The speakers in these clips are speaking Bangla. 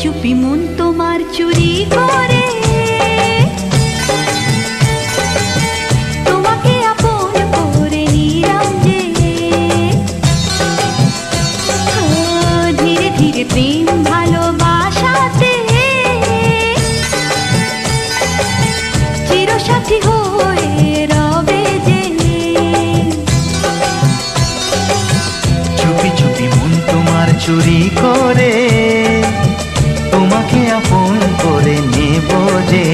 চুপি মন তোমার চুরি করে তোমাকে আপন করে নিলাম যে ধীরে ধীরে প্রেম ভালোবাসাতে চিরসাথী হয়ে রবে যে চুপি চুপি মন তোমার চুরি করে তোমাকে আপন করে নেব যে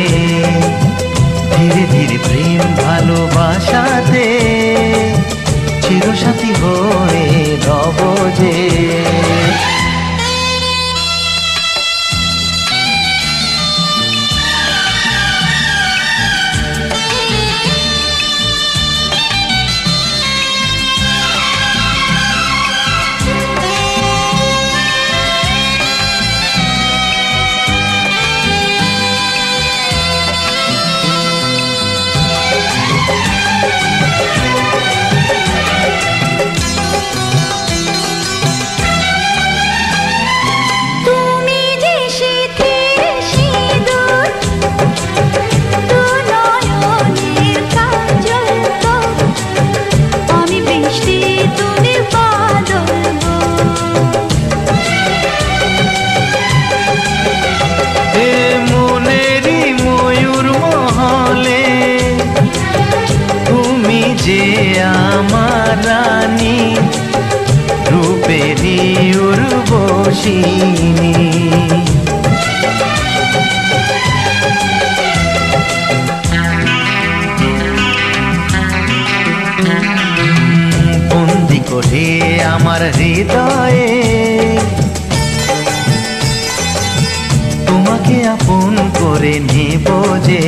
ধীরে ধীরে প্রেম ভালোবাসাতে চিরসাথী হয়ে রব যে আমার রানী রূপেরই উর্বশিনী বন্দি করে আমার হৃদয়ে তোমাকে আপন করে নেব যে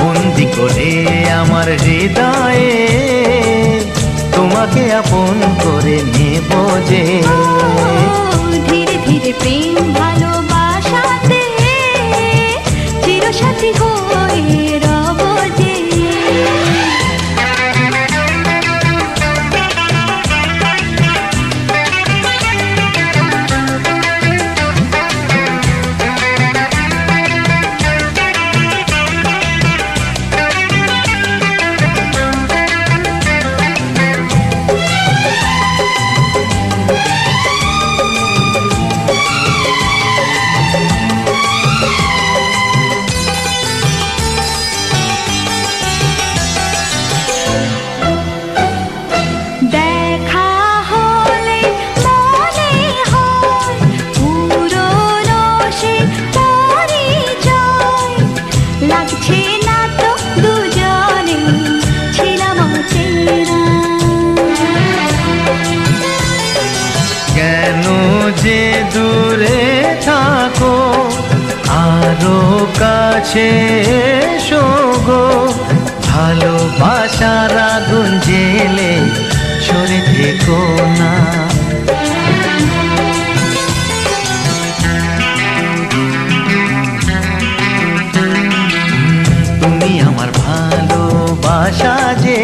বন্দি করে আমার হৃদয়ে তোমাকে আপন করে নেব যে ধীরে ধীরে প্রেম ভালোবাসাতে চিরসাথী হয়ে রব যে যে দূরে থাকো আরো কাছে এসো গো ভালোবাসার আগুন জেলে সরে থেকো না তুমি আমার ভালোবাসা যে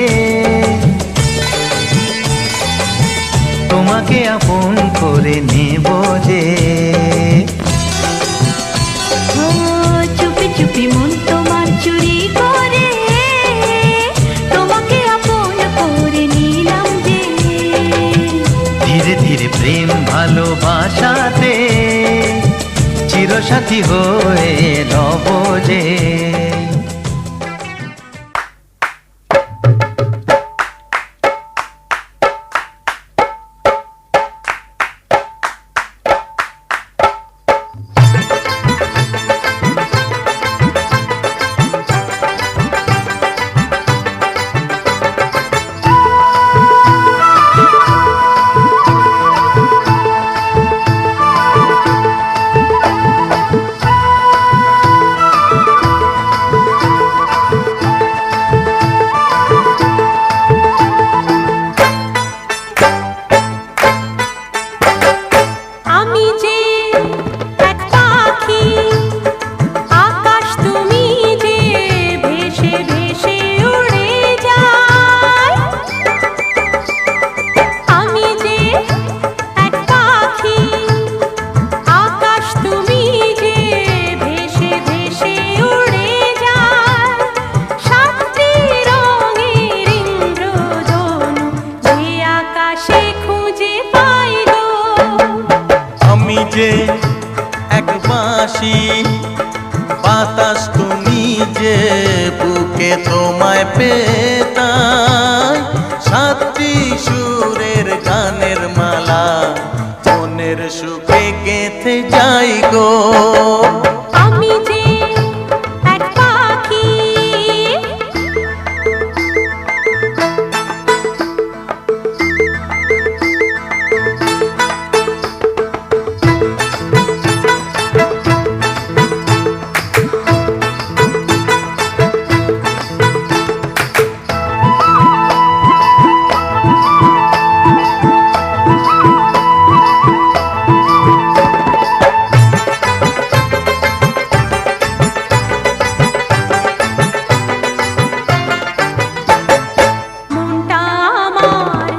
তোমাকে আপন করে নেব যে চুপি চুপি মন তোমার চুরি করে তোমাকে আপন করে নিলাম যে ধীরে ধীরে প্রেম ভালোবাসাতে চিরসাথী হয়ে রব যে যে এক বাঁশি, বাতাস তুমি যে, বুকে তোমায় পেতাই। সাতটি সুরের গানের মালা মনের সুখে গেঁথে যাই গো। আমি যে এক পাখি, মনটা আমার,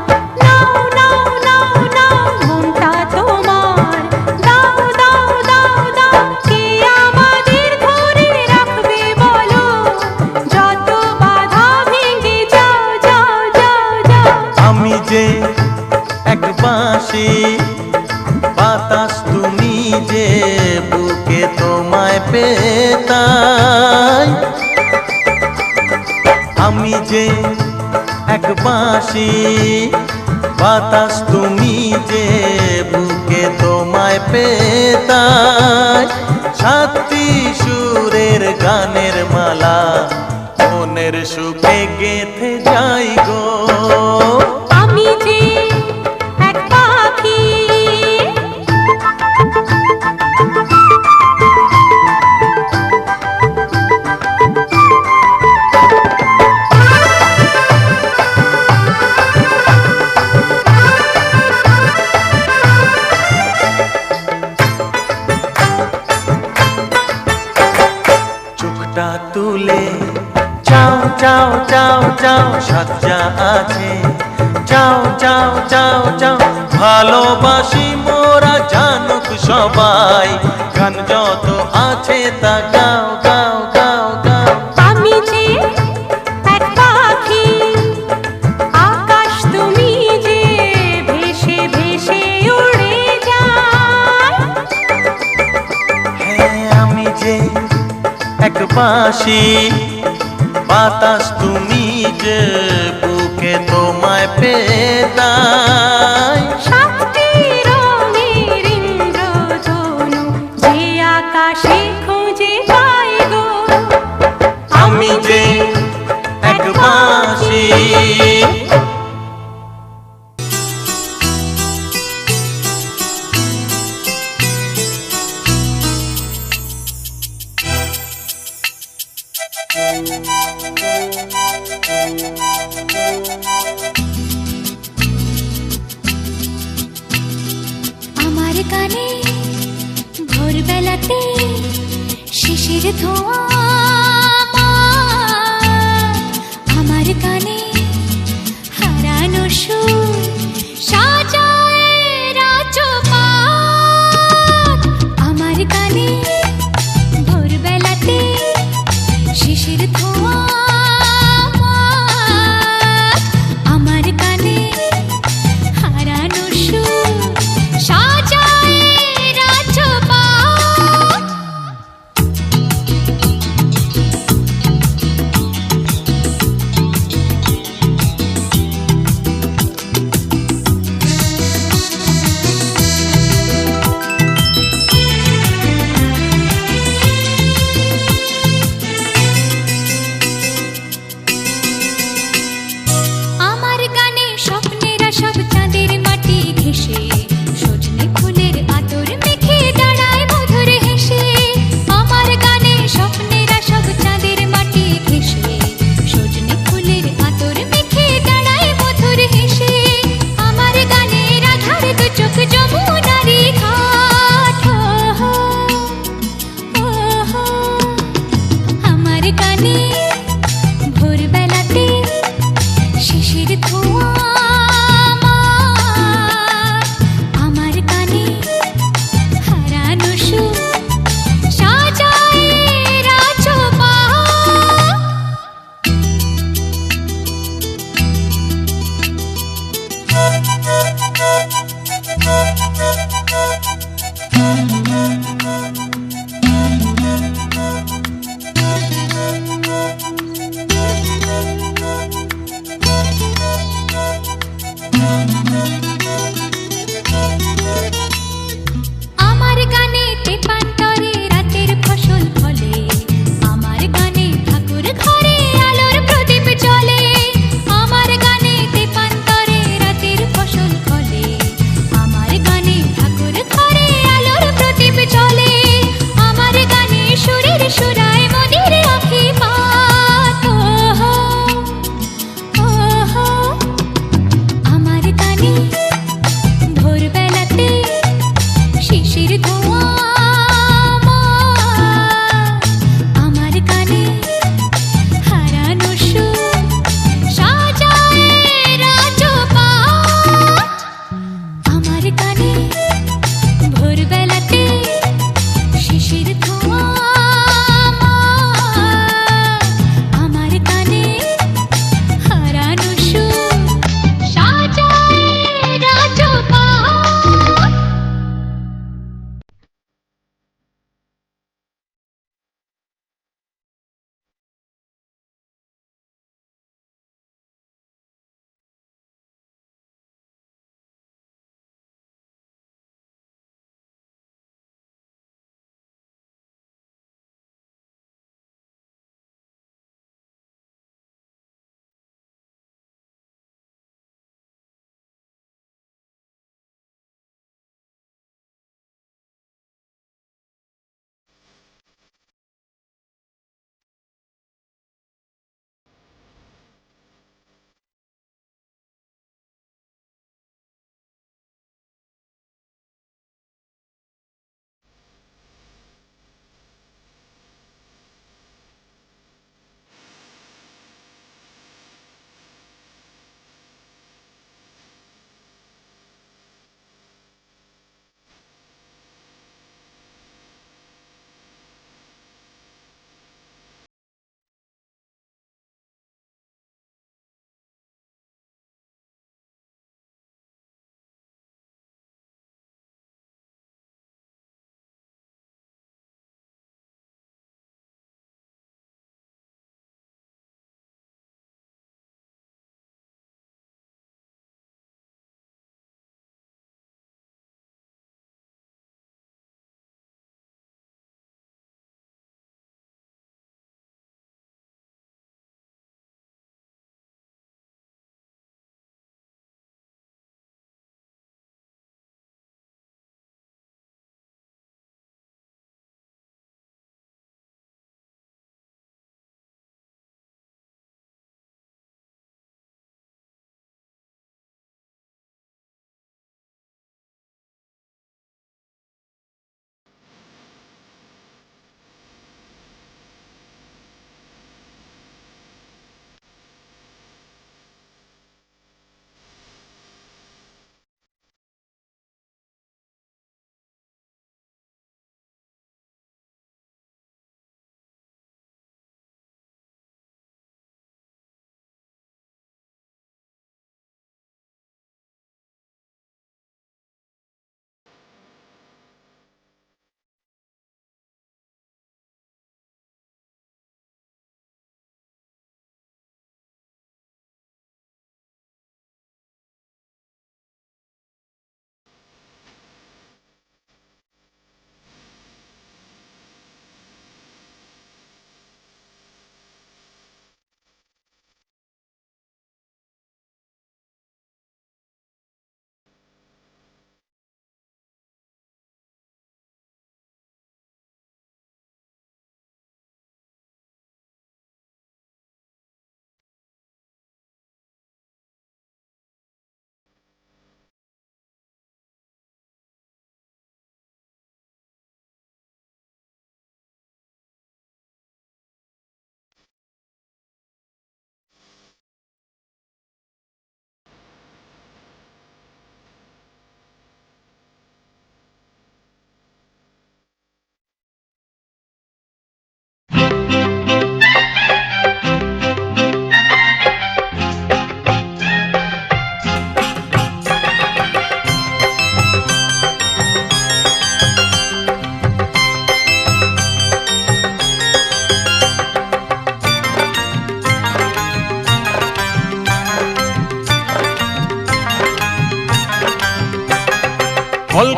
নাও নাও নাও নাও, মনটা তোমার, দাও দাও দাও দাও। কে আমাদের ধরে রাখবে বলো, যত বাধা ভেঙে যাও যাও যাও যাও। আমি যে এক বাঁশি, বাতাস তুমি যে, বুকে তোমায় পেতাই। আমি যে এক বাঁশি, বাতাস তুমি যে, বুকে তোমায় পেতাই। সাতটি সুরের গানের মালা মনের সুখে গেঁথে যাই গো। আমি যে এক পাখি, চোখটা তুলে চাও চাও চাও চাও, সাজ্জা আছে, চাও চাও চাও চাও। ভালোবাসি মোরা জানুক সবাই, গান যত আছে তা গাও গাও গাও গাও। আমি যে এক পাখি, আকাশ তুমি যে, ভেসে ভেসে উড়ে যায়। হ্যাঁ আমি যে এক বাঁশি, বাতাস তুমি যে, বুকে তোমায় পেতাই। সাতটি রঙের ইন্দ্রধনু যে আকাশে খুঁজে পাই গো। আমি যে এক বাঁশি। আমার কানে ভোরবেলাতে শিশির ধোঁয়া, আমার কানে হারানো সুর সাজায় রাজপাট। আমার কানে ভোরবেলাতে শিশির ধোঁয়া, আমার কানে হারানো সুর সাজায় রাজপাট।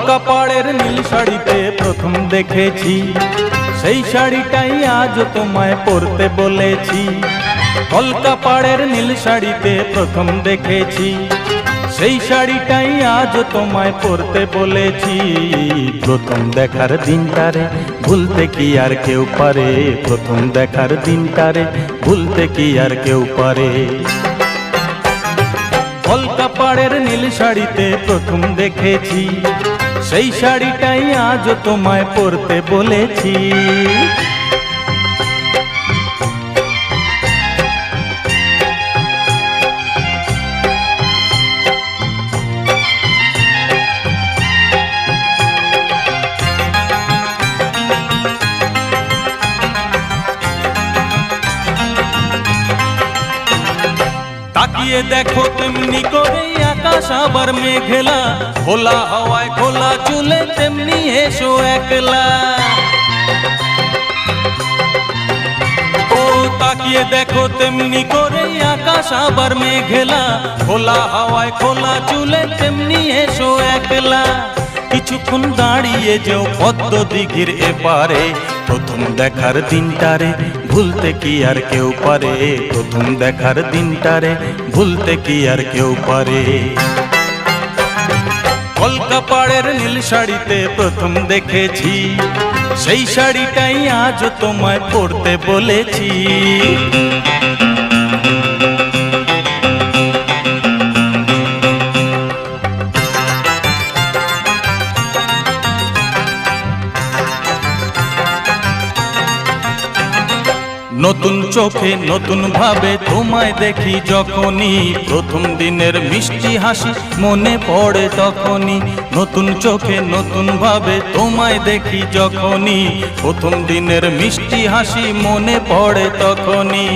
কলকা পাড়ের নীল শাড়িতে প্রথম দেখেছি, সেই শাড়িটাই আজ তোমায় পরতে বলেছি। কলকা পাড়ের নীল শাড়িতে প্রথম দেখেছি, সেই শাড়িটাই আজ তোমায় পরতে বলেছি। প্রথম দেখার দিনটারে ভুলতে কি আর কেউ পারে, প্রথম দেখার দিনটারে ভুলতে কি আর কেউ পারে। কলকা পাড়ের নীল শাড়িতে প্রথম দেখেছি, সেই শাড়িটাই আজ তোমায় পরতে বলেছি। তাকিয়ে দেখো তেমনি করে আকাশ আবার মেঘলা, খোলা হাওয়ায় খোলা চুলে তেমনি এসো একলা। ও তাকিয়ে দেখো তেমনি করে আকাশ আবার মেঘলা, খোলা হাওয়ায় খোলা চুলে তেমনি এসো একলা। কিছুক্ষণ দাঁড়িয়ে যেও পদ্ম দিঘির এপারে, প্রথম দেখার দিনটারে ভুলতে কি আর কেউ পারে, প্রথম দেখার দিনটারে ভুলতে কি আর কেউ পারে। কলকা পাড়ের নীল শাড়িতে প্রথম দেখেছি, সেই শাড়িটাই আজ তোমায় পরতে বলেছি। নতুন চোখে নতুন ভাবে তোমায় দেখি যখনই, প্রথম দিনের মিষ্টি হাসি মনে পড়ে তখনই। নতুন চোখে নতুন ভাবে তোমায় দেখি যখনই, প্রথম দিনের মিষ্টি হাসি মনে পড়ে তখনই।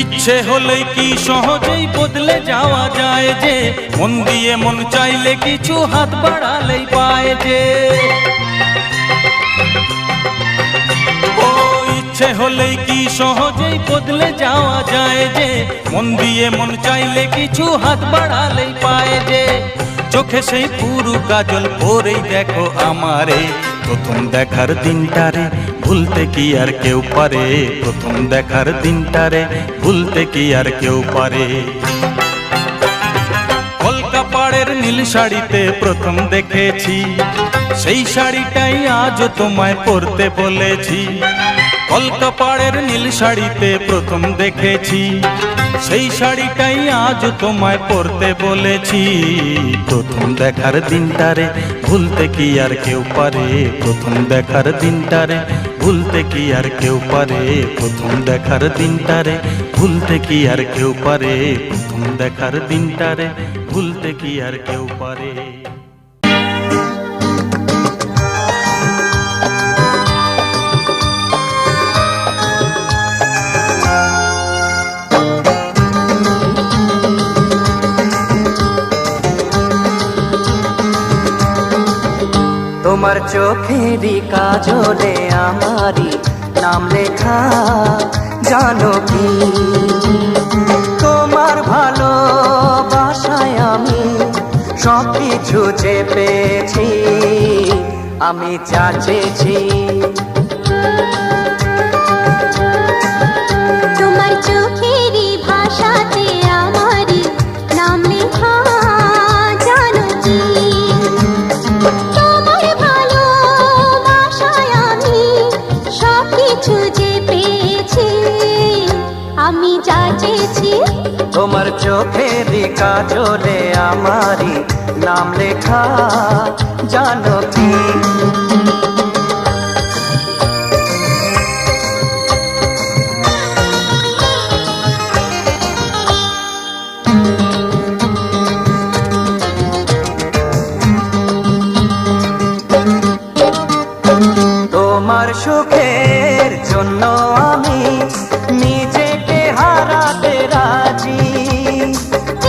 ইচ্ছে হলেই কি সহজেই বদলে যাওয়া যায় যে, মন দিয়ে মন চাইলে কিছু হাত বাড়ালেই পায় যে। ও ইচ্ছে হলেই কি সহজেই বদলে যাওয়া যায় যে, মন দিয়ে মন চাইলে কিছু হাত বাড়ালেই পায় যে। চোখে সেই পুরু কাজল পরেই দেখো আমারে, প্রথম দেখার দিনটারে ভুলতে কি আর কেউ পারে, প্রথম দেখার দিনটারে ভুলতে কি আর কেউ পারে। কলকা পাড়ের নীল শাড়িতে প্রথম দেখেছি, সেই শাড়িটাই আজ তোমায় পরতে বলেছি। কলকা পাড়ের নীল শাড়িতে প্রথম দেখেছি, সেই শাড়িটাই আজ তোমায় পরতে বলেছি। প্রথম দেখার দিনটারে ভুলতে কি আর কেউ পারে, প্রথম দেখার দিনটারে ভুলতে কি আর কেউ পারে, প্রথম দেখার দিনটারে ভুলতে কি আর কেউ পারে, প্রথম দেখার দিনটারে ভুলতে কি আর কেউ পারে। তোমার চোখেরই কাজলে আমারই নাম লেখা, জানো কি তোমার ভালোবাসায় আমি সব কিছু যে পেয়েছি, আমি যা চেয়েছি। তোমার চোখেরই ভাষাতে আমারই নাম লেখা, জানো কি তোমার ভালোবাসায় আমি সব কিছু যে পেয়েছি, আমি যা চেয়েছি। তোমার চোখেরই কাজলে আমারই নাম লেখা, জানো কি তোমার সুখের জন্য আমি নিজেকে হারাতে রাজি।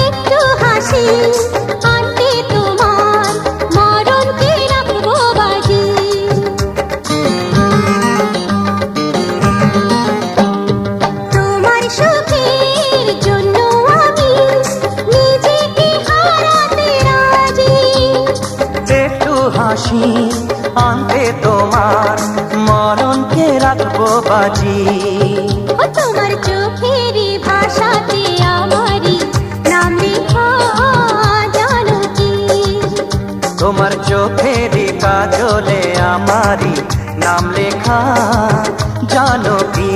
একটু হাসি আনতে তোমার মরণকে রাখবো বাজি। হাসি আনতে তোমার মরণকে রাখবো বাজি। ও তোমার চোখেরই ভাষাতে আমারই নাম লেখা জানো কি? তোমার চোখেরই কাজলে আমারই নাম লেখা জানো কি?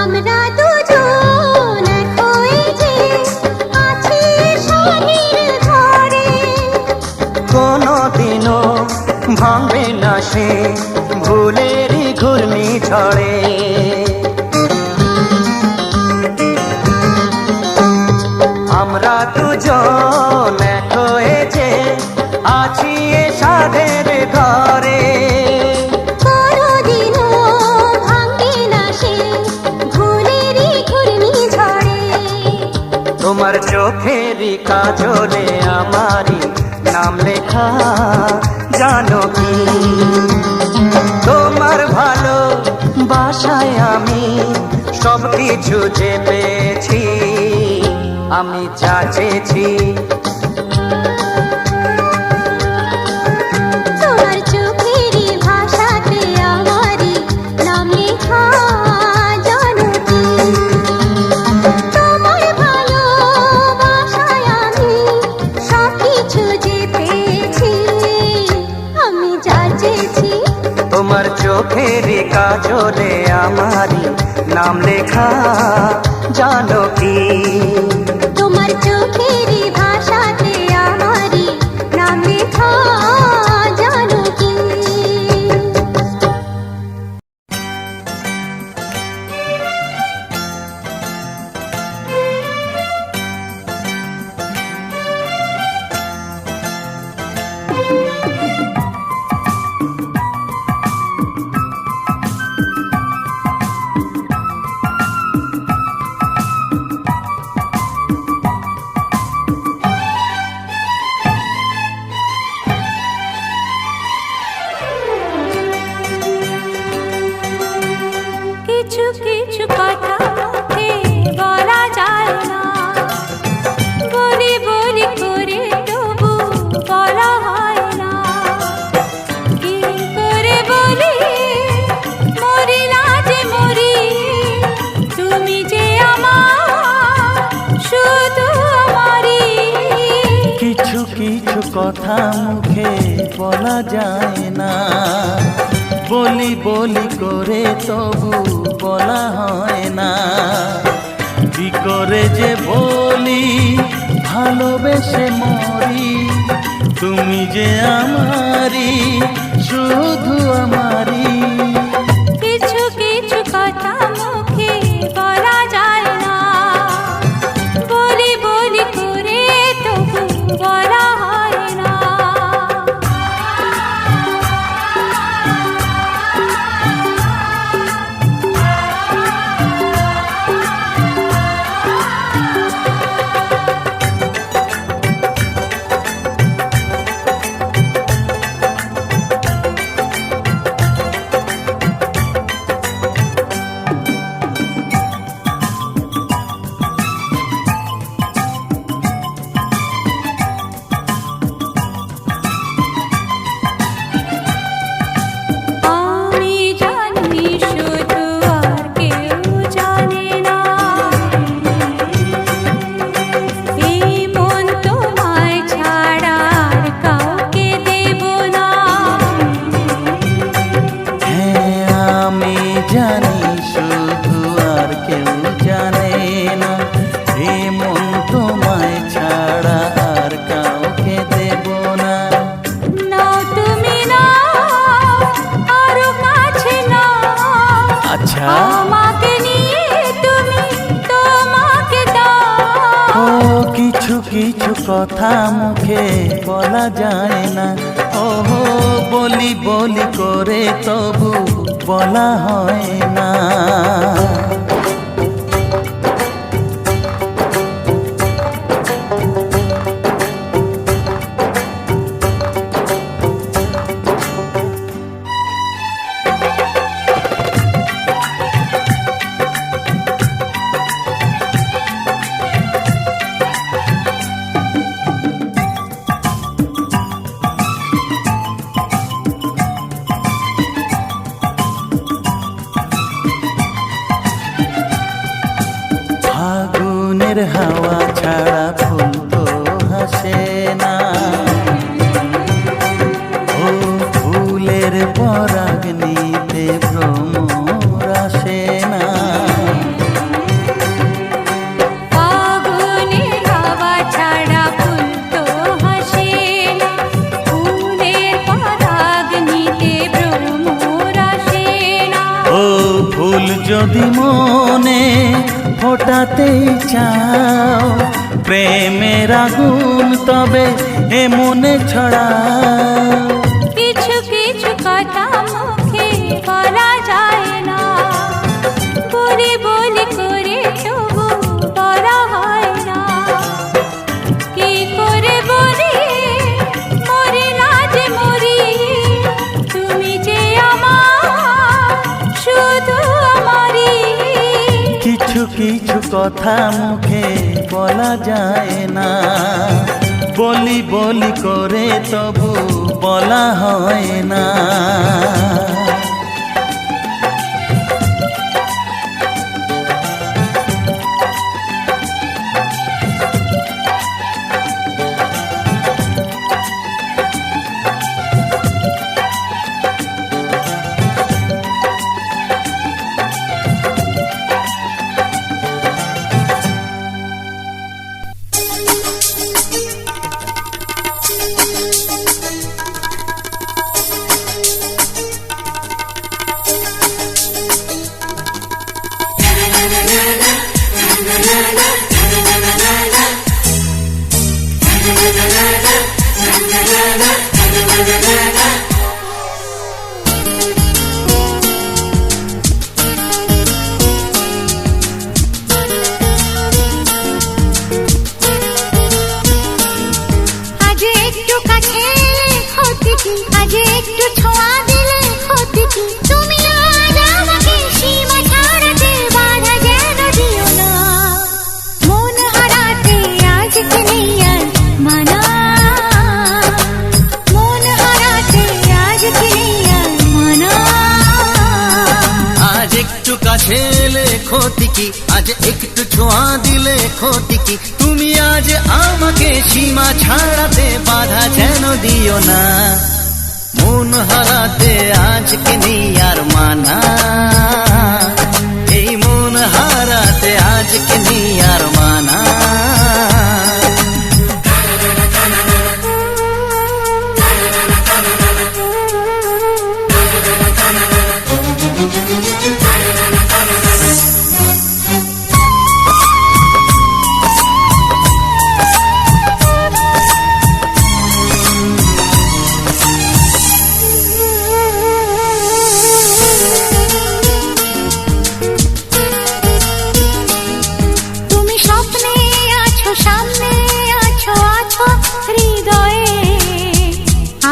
আমরা দুজন এক হয়ে যে আছি স্বামীর ঘরে, কোনোদিনও ভাঙবে না সে ভুলেরই ঘূর্ণি ঝড়ে। আমরা দুজন এক হয়ে যে আছি এ সাধের ঘরে, কোনোদিনও ভাঙবে না সে ভুলেরই ঘূর্ণিঝড়ে। তোমার চোখেরই কাজলে আমারই নাম লেখা জানো কি? তোমার ভালো বাসায় আমি সব কিছু যে পেয়েছি, আমি যা চেয়েছি। তোমার চোখেরই ভাষাতে আমারই নাম লেখা জানো কি? তোমার ভালোবাসায় আমি সব কিছু যে পেয়েছি, আমি যা চেয়েছি। তোমার চোখেরই কাজলে আমারই নাম লেখা জানো কি? তোমার চোখেরই ভাষাতে আমারই নাম লেখা জানো কি? কিছু কিছু কথা মুখে বলা যায় না, বলি বলি করে তবু বলা হয় না। কি করে বলি মরি না যে মরি, তুমি যে আমার শুধু আমারই। কিছু কিছু কথা মুখে বলা যায় না, বলি বলি করে তবু বলা হয় না। কি করে যে বলি ভালোবেসে মরি, তুমি যে আমারই শুধু আমারই। কিছু কিছু কথা মুখে বলা যায় না, বলি বলি করে তবু বলা হয় না। আমি জানি শুধু আর কেউ জানে না, এই মন তোমায় ছাড়া আর কাউকে দেব না। হ্যাঁ আমি জানি শুধু আর কেউ জানে না, এ মন তোমায় ছাড়া আর কাউকে দেব না। নাও তুমি নাও, আরো কাছে নাও, আচ্ছা আমাকে নিয়ে তুমি তোমাকে দাও। ও কিছু কিছু কথা মুখে বলা যায় না, ও বলি বলি করে তবু বলা হয় না। মনের হাওয়া ছাড়া ফুল তো হাসে না, ও ফুলের পরাগ নিতে ভ্রমর আসে না। ফাগুনের হাওয়া ছাড়া ফুল তো হাসে না, ফুলের পরাগ নিতে ভ্রমর আসে না। ও ফুল যদি মনে ফোটাতেই চাও প্রেমের আগুন, তবে এ মনে ছড়াও। কিছু কিছু কথা মুখে বলা যায় না, বলি বলি করে তবু বলা হয় না। কি করে বলি মরি না যে মরি, তুমি যে আমার শুধু আমারই। কিছু কিছু কথা মুখে বলা যায় না, বলি বলি করে তবু বলা হয় না। আজ একটু কাছে এলে ক্ষতি কি, আজ একটু ছোঁয়া দিলে ক্ষতি কি, তুমি আজ আমাকে সীমা ছাড়াতে বাধা যেন দিও না। মন হারাতে আজকে নেই আর মানা, মন হারাতে আজকে নেই আর মানা। আজ একটু কাছে এলে ক্ষতি কি, আজ একটু ছোঁয়া দিলে ক্ষতি কি, তুমি আজ আমাকে সীমা ছাড়াতে বাধা যেন দিও না। মন হারাতে আজকে নেই আর মানা, এই মন হারাতে আজকে নেই আর মানা। তুমি স্বপ্নে আছো, সামনে আছো, আছো হৃদয়ে,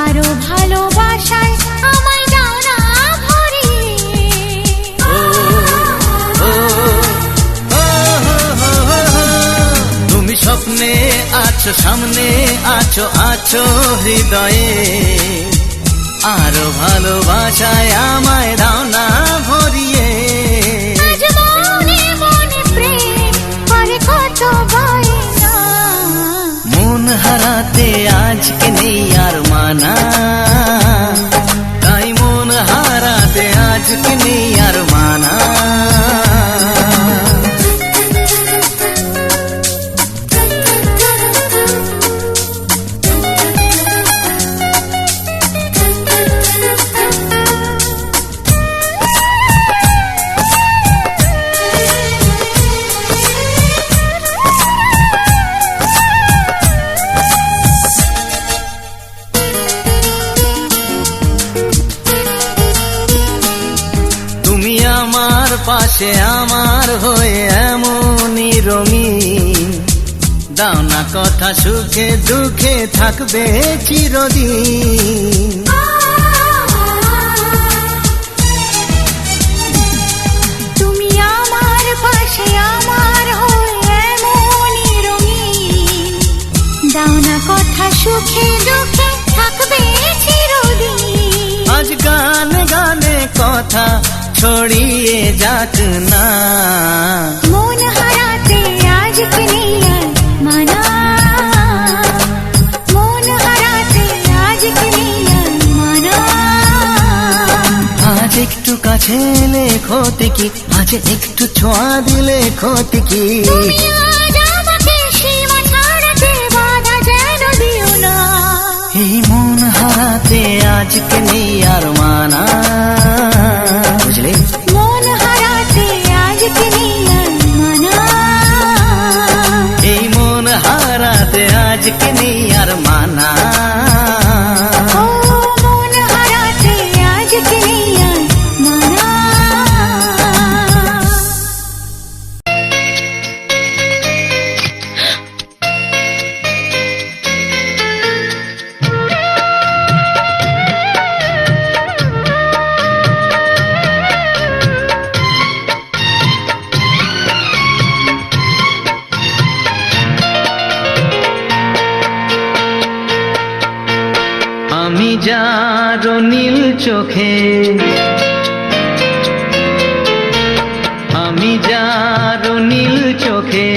আরো ভালোবাসায় আমায় দাও না ভরিয়ে। তুমি স্বপ্নে আছো, সামনে আছো, আছো হৃদয়ে, আরো ভালোবাসায় আমায় দাও না ভরিয়ে। আজ মনে মনে প্রেম করে কত বায়না, মন হারাতে আজকে নেই আর মানা, তাই মন হারাতে আজকে নেই আর মানা। তুমি আমার পাশে আমার হয়ে এমনই রঙিন, দাও না কথা সুখে দুঃখে থাকবে চিরদিন। তুমি আমার পাশে আমার হয়ে এমনই রঙিন, দাও না কথা সুখে দুঃখে থাকবে চিরদিন। আজ গানে গানে কথা ছড়িয়ে যাক না, মন হারাতে আজ আজকে নেই আর মানা, মন হারাতে আজকে নেই আর মানা। আজ একটু কাছে এলে ক্ষতি কি, আজ একটু ছোঁয়া দিলে ক্ষতি কি? তুমি আজ আমাকে সীমা ছাড়াতে বাধা যেন দিও না। এই মন হারাতে আজকে নেই আর মানা, বুঝলে? মন হারাতে আজকে নেই আর মানা। এই মন হারাতে আজকে নেই আর মানা। ও মন হারাতে আজকে নেই আর মানা। আমি যার নীল চোখে, আমি যার নীল চোখে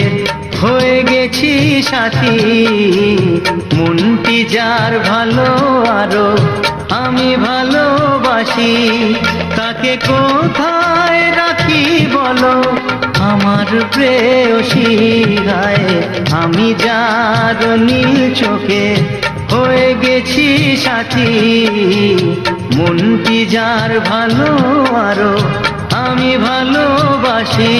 হয়ে গেছি সাথী, মনটি যার ভালো আরো আমি ভালোবাসি, তাকে কোথায় রাখি বলো আমার প্রেয়সী গায়ে। আমি যার নীল চোখে হয়ে গেছি সাথী, মনটি যার ভালো আরো আমি ভালোবাসি।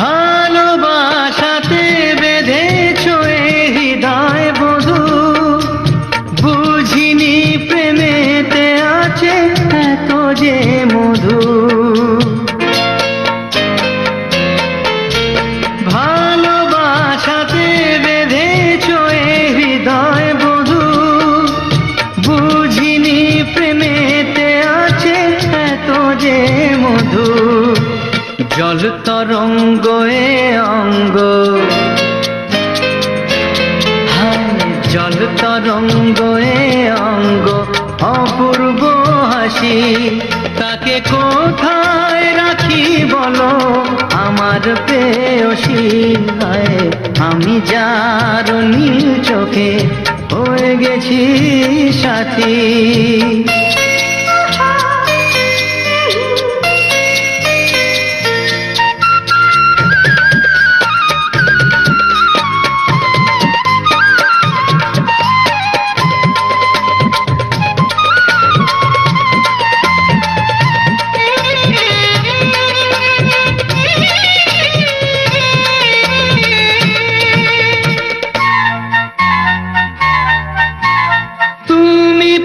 ভালোবাসাতে বেঁধেছ এ হৃদয় বধূ, বুঝিনি প্রেমেতে আছে এত যে মধু। ভালোবাসাতে বেঁধেছ এ হৃদয় বধূ, বুঝিনি প্রেমেতে আছে এত যে মধু। জল তরঙ্গ এ অঙ্গ, হায় জল তরঙ্গ এ অঙ্গ অপূর্ব হাসি, তাকে কোথায় রাখি বলো আমার প্রেয়সী গায়ে। আমি যার নীল চোখে হয়ে গেছি সাথী।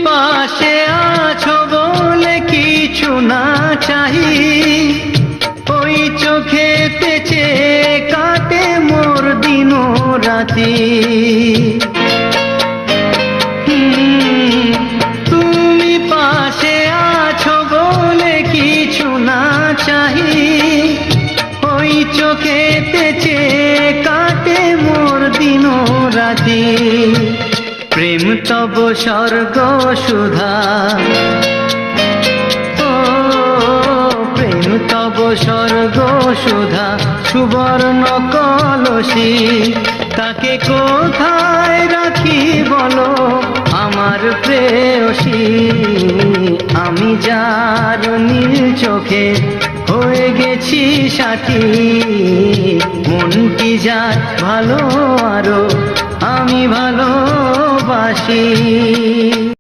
পাশে আছো বলে কিছু না চাহি, ওই চোখেতে চেয়ে কাটে মোর দিন রাতি। তুমি পাশে আছো বলে কিছু না চাহি, ওই চোখেতে চেয়ে কাটে মোর দিন রাতি। প্রেম তব স্বর্গ সুধা, ও প্রেম তব স্বর্গ সুধা সুবর্ণ কলসী, তাকে কোথায় রাখি বলো আমার প্রেয়সী। আমি যার নীল চোখে হয়ে গেছি সাথী, মনটি যার ভালো আরো আমি ভালোবাসি।